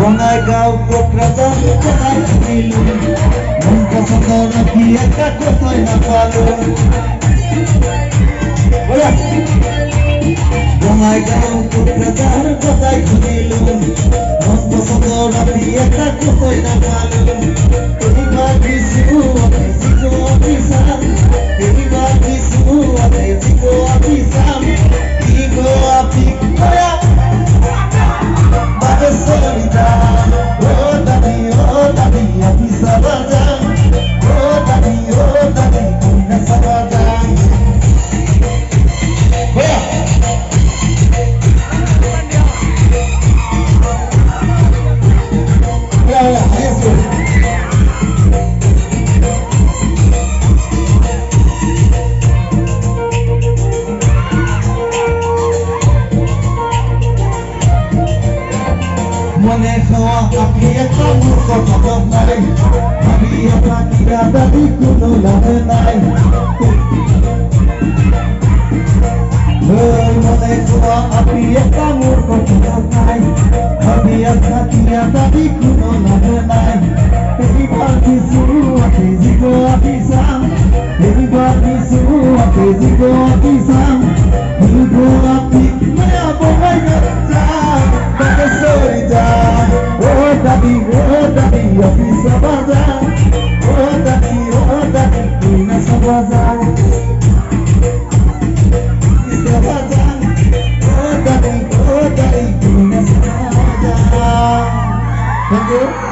বঙাইগাঁও কোকরাঝার কোথায় ছিল মন পছন্দ নাকি একটা কোথায় না পালো বঙাইগাঁও কোকরাঝার কোথায় ছিল মন পছন্দ নাকি একটা কোথায় না পালো তুমি ভাবিছো জিগো অফিসার তুমি ভাবিছো জিগো অফিসার জিগো অফিসার মনে খাওয়া আপনি একটা মূর্খ খবর নাই আমি আপনার কিরা দাবি কোনো লাভে নাই মনে খাওয়া আপনি একটা মূর্খ খবর নাই আমি আপনার কিরা দাবি কোনো লাভে নাই everybody আপনি জিগো আপিসাম everybody আপনি জিগো আপিসাম জিগো আপনি নয়া বগাই গা Daddy, officer bazaar. Oh daddy, queen of bazaar. Officer bazaar. Oh daddy, queen of bazaar. Thank you.